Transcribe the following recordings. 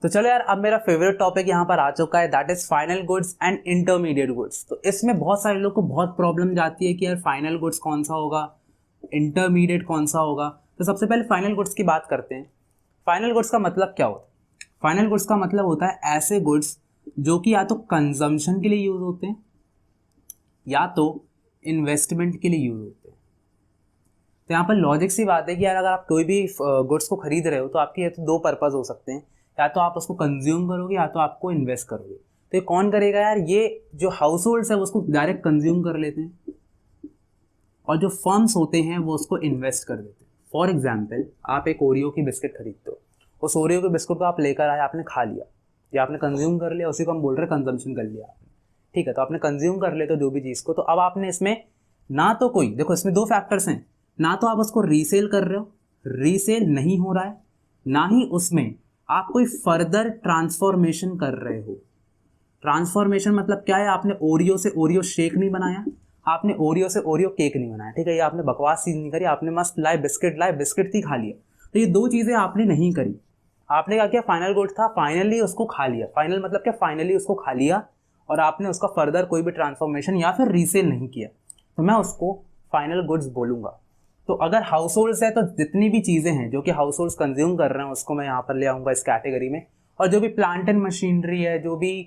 तो चलो यार, अब मेरा फेवरेट टॉपिक यहाँ पर आ चुका है, that is final goods and intermediate goods. तो इसमें बहुत सारे लोग को बहुत प्रॉब्लम जाती है कि यार फाइनल गुड्स कौन सा होगा, इंटरमीडिएट कौन सा होगा। तो सबसे पहले फाइनल गुड्स की बात करते हैं। फाइनल गुड्स का मतलब क्या होता है? फाइनल गुड्स का मतलब होता है ऐसे गुड्स जो कि या तो कंजम्पशन के लिए यूज होते हैं या तो इन्वेस्टमेंट के लिए यूज होते हैं। तो यहाँ पर लॉजिक सी बात है कि यार अगर आप कोई भी गुड्स को खरीद रहे हो तो आपके ये तो दो पर्पस हो सकते हैं, या तो आप उसको कंज्यूम करोगे या तो आपको इन्वेस्ट करोगे। तो ये कौन करेगा यार? ये जो हाउस होल्ड्स है वो उसको डायरेक्ट कंज्यूम कर लेते हैं और जो फर्म्स होते हैं वो उसको इन्वेस्ट कर देते हैं। फॉर एग्जाम्पल, आप एक ओरियो की बिस्किट खरीदते हो, उस ओरियो के बिस्कुट को आप लेकर आए, आपने खा लिया या आपने कंज्यूम कर लिया, उसी को हम बोल रहे हैं कंजम्पशन कर लिया आपने, ठीक है। तो आपने कंज्यूम कर लेते हो जो भी चीज़ को, तो अब आपने इसमें ना तो कोई, देखो इसमें दो फैक्टर्स हैं, ना तो आप उसको रीसेल कर रहे हो, रीसेल नहीं हो रहा है, ना ही उसमें आप कोई फर्दर ट्रांसफॉर्मेशन कर रहे हो। ट्रांसफॉर्मेशन मतलब क्या है? आपने ओरियो से ओरियो शेक नहीं बनाया, आपने ओरियो से ओरियो केक नहीं बनाया, ठीक है। ये आपने बकवास चीज नहीं करी, आपने मस्त लाए बिस्किट थी, खा लिया। तो ये दो चीजें आपने नहीं करी। आपने क्या किया? फाइनल गुड था, फाइनली उसको खा लिया। फाइनल मतलब क्या? फाइनली उसको खा लिया और आपने उसका फर्दर कोई भी ट्रांसफॉर्मेशन या फिर रीसेल नहीं किया, तो मैं उसको फाइनल गुड्स बोलूंगा। तो अगर हाउस होल्ड्स है तो जितनी भी चीज़ें हैं जो कि हाउस होल्ड्स कंज्यूम कर रहे हैं उसको मैं यहाँ पर ले आऊँगा इस कैटेगरी में। और जो भी प्लांट एंड मशीनरी है, जो भी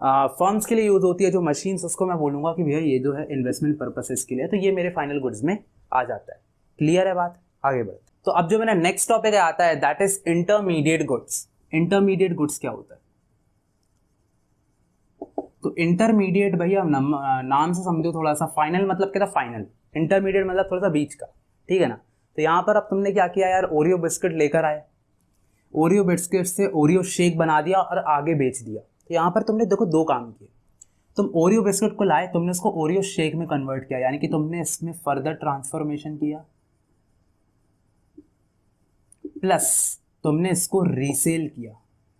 फर्म्स के लिए यूज़ होती है जो मशीन्स, उसको मैं बोलूँगा कि भैया ये जो है इन्वेस्टमेंट पर्पसेस के लिए, तो ये मेरे फाइनल गुड्स में आ जाता है। क्लियर है बात? आगे बढ़ते। तो अब जो मेरा नेक्स्ट टॉपिक आता है that is intermediate goods. Intermediate goods क्या होता है? तो इंटरमीडिएट भैया नाम से समझो थोड़ा सा। फाइनल मतलब क्या था? फाइनल। इंटरमीडिएट मतलब थोड़ा सा बीच का, ठीक है ना। तो यहाँ पर अब तुमने क्या किया यार? ओरियो बिस्किट लेकर आए, ओरियो बिस्किट से ओरियो शेक बना दिया और आगे बेच दिया। तो यहाँ पर तुमने देखो दो काम किए। तुम ओरियो बिस्किट को लाए, तुमने उसको ओरियो शेक में कन्वर्ट किया, यानी कि तुमने इसमें फर्दर ट्रांसफॉर्मेशन किया, प्लस तुमने इसको रीसेल किया,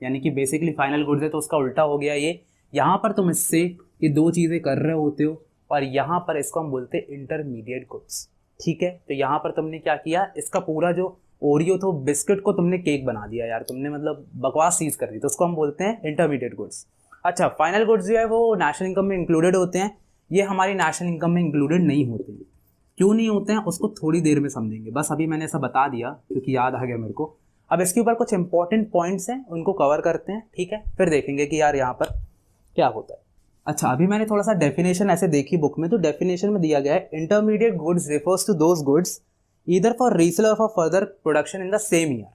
यानी कि बेसिकली फाइनल गुड्स है तो उसका उल्टा हो गया ये। यहाँ पर तुम इससे ये दो चीज़ें कर रहे होते हो और यहाँ पर इसको हम बोलते हैं इंटरमीडिएट गुड्स, ठीक है। तो यहाँ पर तुमने क्या किया? इसका पूरा जो ओरियो तो बिस्किट को तुमने केक बना दिया यार, तुमने मतलब बकवास चीज़ कर दी, तो उसको हम बोलते हैं इंटरमीडिएट गुड्स। अच्छा, फाइनल गुड्स जो है वो नेशनल इनकम में इंक्लूडेड होते हैं, ये हमारी नेशनल इनकम में इंक्लूडेड नहीं होते हैं। क्यों नहीं होते हैं उसको थोड़ी देर में समझेंगे, बस अभी मैंने ऐसा बता दिया क्योंकि याद आ गया मेरे को। अब इसके ऊपर कुछ इंपॉर्टेंट पॉइंट्स हैं, उनको कवर करते हैं, ठीक है, फिर देखेंगे कि यार यहाँ पर क्या होता है। अच्छा, अभी मैंने थोड़ा सा डेफिनेशन ऐसे देखी बुक में, तो डेफिनेशन में दिया गया है intermediate goods refers to those goods either for resale or for further production in the same year.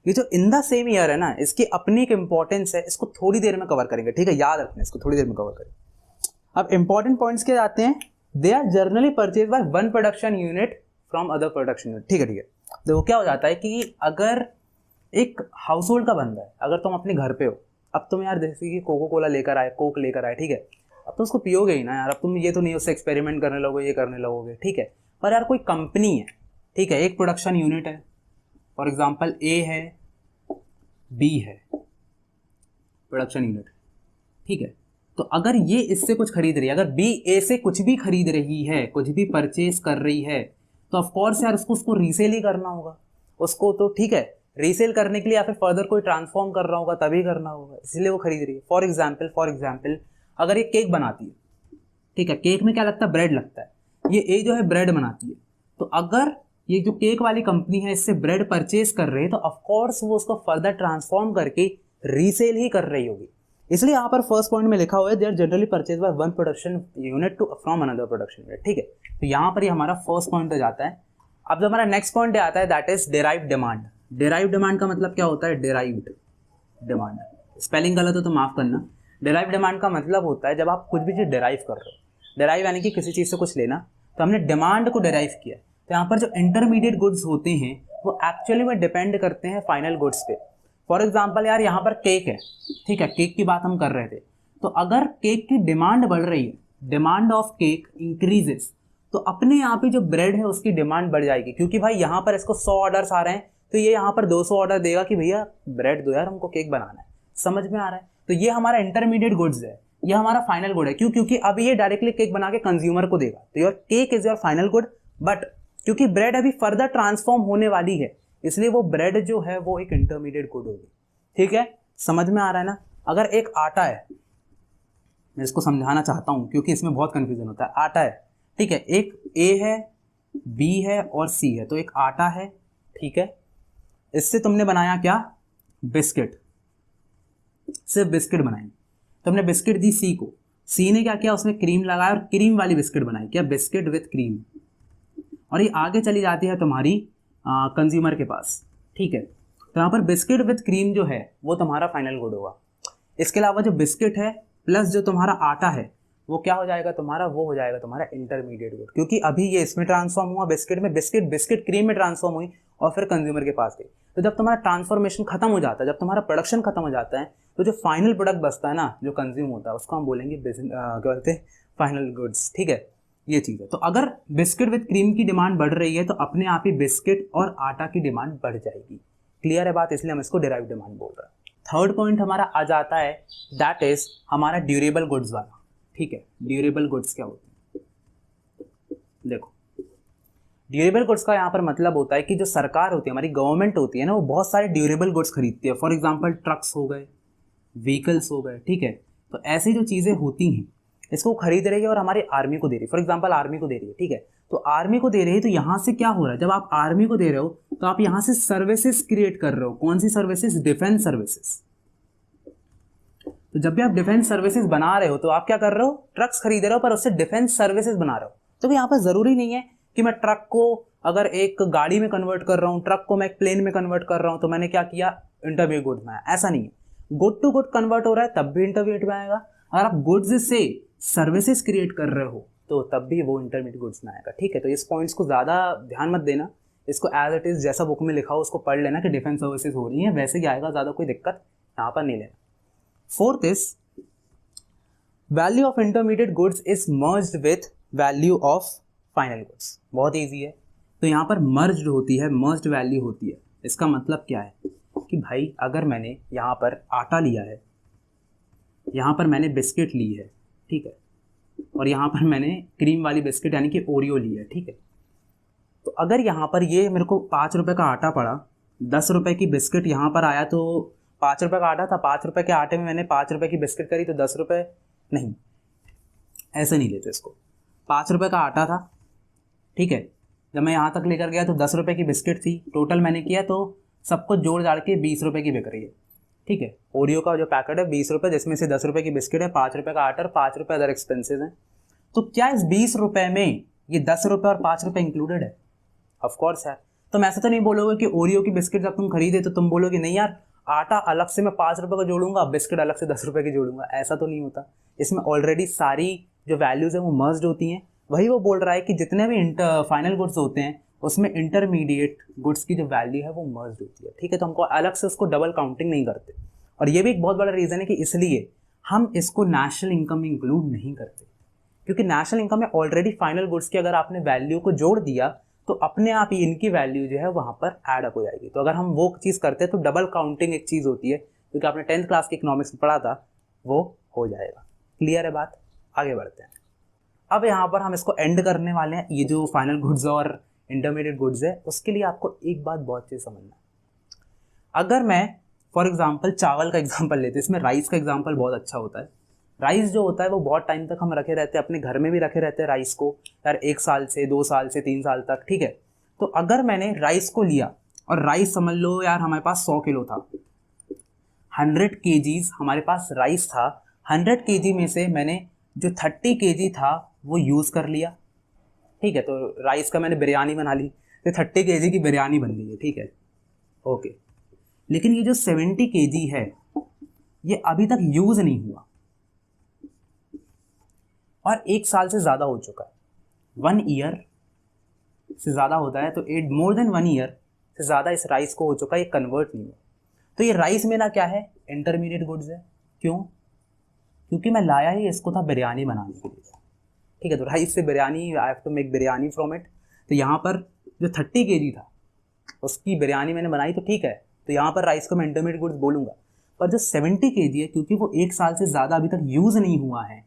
ये जो इन द सेम ईयर है ना, इसकी अपनी एक इंपॉर्टेंस है, इसको थोड़ी देर में कवर करेंगे, ठीक है, याद रखना, इसको थोड़ी देर में कवर करेंगे। अब इंपॉर्टेंट पॉइंट्स क्या आते हैं? They are generally purchase by one production unit from other production unit, ठीक है, ठीक है। देखो क्या हो जाता है कि अगर एक हाउस होल्ड का बंदा है, अगर तुम अपने घर पे हो, अब तुम यार जैसे कि कोको कोला लेकर आए, कोक लेकर आए, ठीक है, अब तो उसको पियोगे ही ना यार, अब तुम ये तो नहीं उससे एक्सपेरिमेंट करने लगोगे, ये करने लगोगे, ठीक है। पर यार कोई कंपनी है, ठीक है, एक प्रोडक्शन यूनिट है, फॉर एग्जाम्पल ए है, बी है, प्रोडक्शन यूनिट, ठीक है। तो अगर ये इससे कुछ खरीद रही है, अगर बी ए से कुछ भी खरीद रही है, कुछ भी परचेज कर रही है, तो ऑफकोर्स यार उसको रीसेल ही करना होगा उसको, तो ठीक है, रीसेल करने के लिए या फिर फर्दर कोई ट्रांसफॉर्म कर रहा होगा तभी करना होगा, इसलिए वो खरीद रही है। फॉर एग्जाम्पल अगर ये केक बनाती है, ठीक है, केक में क्या लगता है? ब्रेड लगता है, ये ए जो है ब्रेड बनाती है, तो अगर ये जो केक वाली कंपनी है इससे ब्रेड परचेज कर रही है तो ऑफकोर्स वो उसको फर्दर ट्रांसफॉर्म करके रीसेल ही कर रही होगी। इसलिए यहाँ पर फर्स्ट पॉइंट में लिखा हुआ है they are generally purchase by one production unit to from another production unit, ठीक है। तो यहाँ पर ये हमारा फर्स्ट पॉइंट हो जाता है। अब जो हमारा नेक्स्ट पॉइंट आता है that is derived demand. Derived demand का मतलब क्या होता है? डेराइव्ड डिमांड, स्पेलिंग गलत हो तो माफ करना। डेराइव्ड डिमांड का मतलब होता है जब आप कुछ भी चीज़ डेराइव कर रहे हो, डेराइव यानी कि किसी चीज़ से कुछ लेना, तो हमने डिमांड को डेराइव किया। तो यहाँ पर जो इंटरमीडिएट गुड्स होते हैं वो एक्चुअली में डिपेंड करते हैं फाइनल गुड्स पे। फॉर एग्जाम्पल यार यहाँ पर केक है, ठीक है, केक की बात हम कर रहे थे, तो अगर केक की डिमांड बढ़ रही है, डिमांड ऑफ केक इंक्रीजेस, तो अपने यहाँ पे जो ब्रेड है उसकी डिमांड बढ़ जाएगी, क्योंकि भाई यहाँ पर इसको 100 ऑर्डर्स आ रहे हैं तो ये यहाँ पर 200 ऑर्डर देगा कि भैया ब्रेड दो यार, हमको केक बनाना है। समझ में आ रहा है? तो ये हमारा इंटरमीडिएट गुड्स है, ये हमारा फाइनल गुड है। क्यों? क्योंकि अब ये डायरेक्टली केक बना के कंज्यूमर को देगा, तो your cake is your final good. But क्योंकि ब्रेड अभी फर्दर ट्रांसफॉर्म होने वाली है, इसलिए वो ब्रेड जो है वो एक इंटरमीडिएट गुड होगी, ठीक है। समझ में आ रहा है ना? अगर एक आटा है, मैं इसको समझाना चाहता हूँ क्योंकि इसमें बहुत कंफ्यूजन होता है। आटा है, ठीक है, एक ए है, बी है और सी है, तो एक आटा है, ठीक है। इससे तुमने बनाया क्या? बिस्किट, सिर्फ बिस्किट बनाई। तुमने बिस्किट दी सी को, सी ने क्या किया? उसमें क्रीम लगाया और क्रीम वाली बिस्किट बनाई, क्या? Biscuit with cream. और ये आगे चली जाती है तुम्हारी कंज्यूमर के पास, ठीक है। तो यहाँ पर बिस्किट विथ क्रीम जो है वो तुम्हारा फाइनल गुड होगा। इसके अलावा जो बिस्किट है प्लस जो तुम्हारा आटा है वो क्या हो जाएगा तुम्हारा? वो हो जाएगा तुम्हारा इंटरमीडिएट गुड, क्योंकि अभी ये इसमें ट्रांसफॉर्म हुआ बिस्किट में, बिस्किट क्रीम में ट्रांसफॉर्म हुई और फिर कंज्यूमर के पास गई। तो जब तुम्हारा ट्रांसफॉर्मेशन खत्म हो जाता है, जब तुम्हारा प्रोडक्शन खत्म हो जाता है, तो जो फाइनल प्रोडक्ट बचता है ना, जो कंज्यूम होता है, उसको हम बोलेंगे क्या बोलते हैं? फाइनल गुड्स, ठीक है। ये चीज़ है। तो अगर बिस्किट विद क्रीम की डिमांड बढ़ रही है तो अपने आप ही बिस्किट और आटा की डिमांड बढ़ जाएगी। क्लियर है बात? इसलिए हम इसको डिराइव डिमांड बोल रहे हैं। थर्ड पॉइंट हमारा आ जाता है, दैट इज हमारा ड्यूरेबल गुड्स वाला, ठीक है। ड्यूरेबल गुड्स क्या होते हैं? देखो, ड्यूरेबल गुड्स का यहाँ पर मतलब होता है कि जो सरकार होती है, हमारी गवर्नमेंट होती है ना, वो बहुत सारे ड्यूरेबल गुड्स खरीदती है। फॉर एग्जांपल ट्रक्स हो गए, व्हीकल्स हो गए, ठीक है। तो ऐसी जो चीज़ें होती हैं इसको खरीद रही है और हमारी आर्मी को दे रही है। फॉर एग्जांपल आर्मी को दे रही है, ठीक है। तो आर्मी को दे रही है, तो यहाँ से क्या हो रहा है? जब आप आर्मी को दे रहे हो तो आप यहाँ से सर्विसेज क्रिएट कर रहे हो। कौन सी सर्विसेज? Defence services. तो जब भी आप डिफेंस सर्विसेज बना रहे हो तो आप क्या कर रहे हो? ट्रक्स खरीद रहे हो पर उससे डिफेंस सर्विसेज बना रहे हो। तो यहाँ पर जरूरी नहीं है कि मैं ट्रक को अगर एक गाड़ी में कन्वर्ट कर रहा हूँ, ट्रक को मैं एक प्लेन में कन्वर्ट कर रहा हूँ, तो मैंने क्या किया? इंटरमीडिएट गुड में आया। ऐसा नहीं है, गुड टू गुड कन्वर्ट हो रहा है तब भी इंटरमीडिएट में आएगा। अगर आप गुड्स से सर्विसेज क्रिएट कर रहे हो तो तब भी वो इंटरमीडिएट गुड्स में आएगा, ठीक है। तो इस पॉइंट्स को ज़्यादा ध्यान मत देना, इसको एज इट इज़ जैसा बुक में लिखा हो उसको पढ़ लेना कि डिफेंस सर्विसेज हो रही है, वैसे ही आएगा, ज़्यादा कोई दिक्कत यहाँ पर नहीं लेना। Fourth is value of intermediate goods is merged with value of final goods. बहुत ईजी है। तो यहाँ पर मर्ज्ड होती है, मर्ज्ड वैल्यू होती है। इसका मतलब क्या है कि भाई अगर मैंने यहाँ पर आटा लिया है, यहाँ पर मैंने बिस्किट ली है, ठीक है, और यहाँ पर मैंने क्रीम वाली बिस्किट यानी कि ओरियो ली है, ठीक है। तो अगर यहाँ पर ये मेरे को 5 रुपये का आटा पड़ा, 10 रुपये की बिस्किट यहाँ पर आया, तो 5 रुपये का आटा था, 5 रुपये के आटे में मैंने 5 रुपये की बिस्किट करी, तो 10 रुपये नहीं, ऐसे नहीं लेते इसको। 5 रुपये का आटा था, ठीक है, जब मैं यहाँ तक लेकर गया तो 10 रुपये की बिस्किट थी, टोटल मैंने किया तो सबको जोड़ जाड़ के 20 रुपये की बिक रही है, ठीक है। ओरियो का जो पैकेट है 20 रुपये, जिसमें से 10 रुपये की बिस्किट है, 5 रुपये का आटा और 5 रुपये अदर एक्सपेंसेस हैं। तो क्या इस 20 रुपये में ये 10 रुपये और 5 रुपये इंक्लूडेड है? ऑफकोर्स है। तुम ऐसा तो नहीं बोलोगे कि ओरियो की बिस्किट जब तुम खरीदे तो तुम बोलोगे नहीं यार, आटा अलग से मैं 5 रुपये का जोड़ूंगा, बिस्किट अलग से 10 रुपये की जोड़ूंगा। ऐसा तो नहीं होता। इसमें ऑलरेडी सारी जो वैल्यूज़ हैं वो मर्ज्ड होती हैं। वही वो बोल रहा है कि जितने भी फाइनल गुड्स होते हैं उसमें इंटरमीडिएट गुड्स की जो वैल्यू है वो मर्ज्ड होती है, ठीक है। तो हमको अलग से उसको डबल काउंटिंग नहीं करते। और ये भी एक बहुत बड़ा रीज़न है कि इसलिए हम इसको नेशनल इनकम में इंक्लूड नहीं करते, क्योंकि नेशनल इनकम में ऑलरेडी फाइनल गुड्स की अगर आपने वैल्यू को जोड़ दिया तो अपने आप ही इनकी वैल्यू जो है वहाँ पर ऐड अप हो जाएगी। तो अगर हम वो चीज़ करते हैं तो डबल काउंटिंग एक चीज़ होती है, क्योंकि आपने 10th क्लास के इकोनॉमिक्स में पढ़ा था, वो हो जाएगा। क्लियर है बात? आगे बढ़ते हैं। अब यहाँ पर हम इसको एंड करने वाले हैं। ये जो फाइनल गुड्स और इंटरमीडिएट गुड्स है उसके लिए आपको एक बात बहुत चीज़ समझना है। अगर मैं फॉर एग्जांपल चावल का एग्जांपल लेते हैं, इसमें राइस का एग्जांपल बहुत अच्छा होता है। राइस जो होता है वो बहुत टाइम तक हम रखे रहते हैं, अपने घर में भी रखे रहते हैं राइस को, यार 1 साल से 2 साल से 3 साल तक, ठीक है। तो अगर मैंने राइस को लिया और राइस समझ लो यार हमारे पास 100 किलो था, 100 kgs हमारे पास राइस था, 100 kg में से मैंने जो 30 kg था वो यूज़ कर लिया, ठीक है। तो राइस का मैंने बिरयानी बना ली, तो 30 kg की बिरयानी बन गई है, ठीक है, ओके। लेकिन ये जो 70 kg है ये अभी तक यूज़ नहीं हुआ और 1 साल से ज़्यादा हो चुका है, 1 ईयर से ज़्यादा होता है, तो मोर देन 1 ईयर से ज़्यादा इस राइस को हो चुका है, ये कन्वर्ट नहीं हुआ। तो ये राइस मेरा क्या है? इंटरमीडिएट गुड्स है। क्यों? क्योंकि मैं लाया ही इसको था बिरयानी बनाने के लिए, ठीक है। तो राइस से biryani, I have to make biryani from it. तो यहाँ पर जो 30 kg था उसकी बिरयानी मैंने बनाई, तो ठीक है, तो यहाँ पर राइस को मैं इंटरमीडिएट गुड्स बोलूँगा। पर जो 70 kg है, क्योंकि वो 1 साल से ज़्यादा अभी तक यूज़ नहीं हुआ है,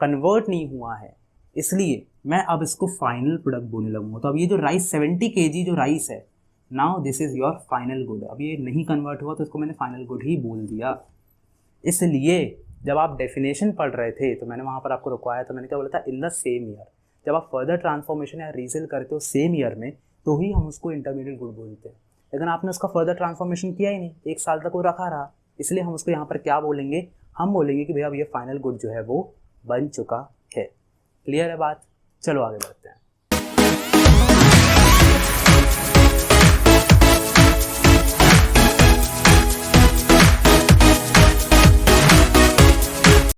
कन्वर्ट नहीं हुआ है, इसलिए मैं अब इसको फाइनल प्रोडक्ट बोलने लगूंगा। तो अब ये जो राइस 70 kg जो राइस है, now this is your final good. अब ये नहीं कन्वर्ट हुआ तो इसको मैंने फाइनल गुड ही बोल दिया। इसलिए जब आप डेफिनेशन पढ़ रहे थे तो मैंने वहाँ पर आपको रुकवाया, तो मैंने क्या बोला था, इन द सेम ईयर। जब आप फर्दर ट्रांसफॉर्मेशन या रीसेल करते हो सेम ईयर में तो ही हम उसको इंटरमीडिएट गुड बोलते हैं। लेकिन आपने उसका फर्दर ट्रांसफॉर्मेशन किया ही नहीं, 1 साल तक वो रखा रहा, इसलिए हम उसको यहाँ पर क्या बोलेंगे, हम बोलेंगे कि भैया अब ये फाइनल गुड जो है वो बन चुका है। क्लियर है बात? चलो आगे बढ़ते हैं।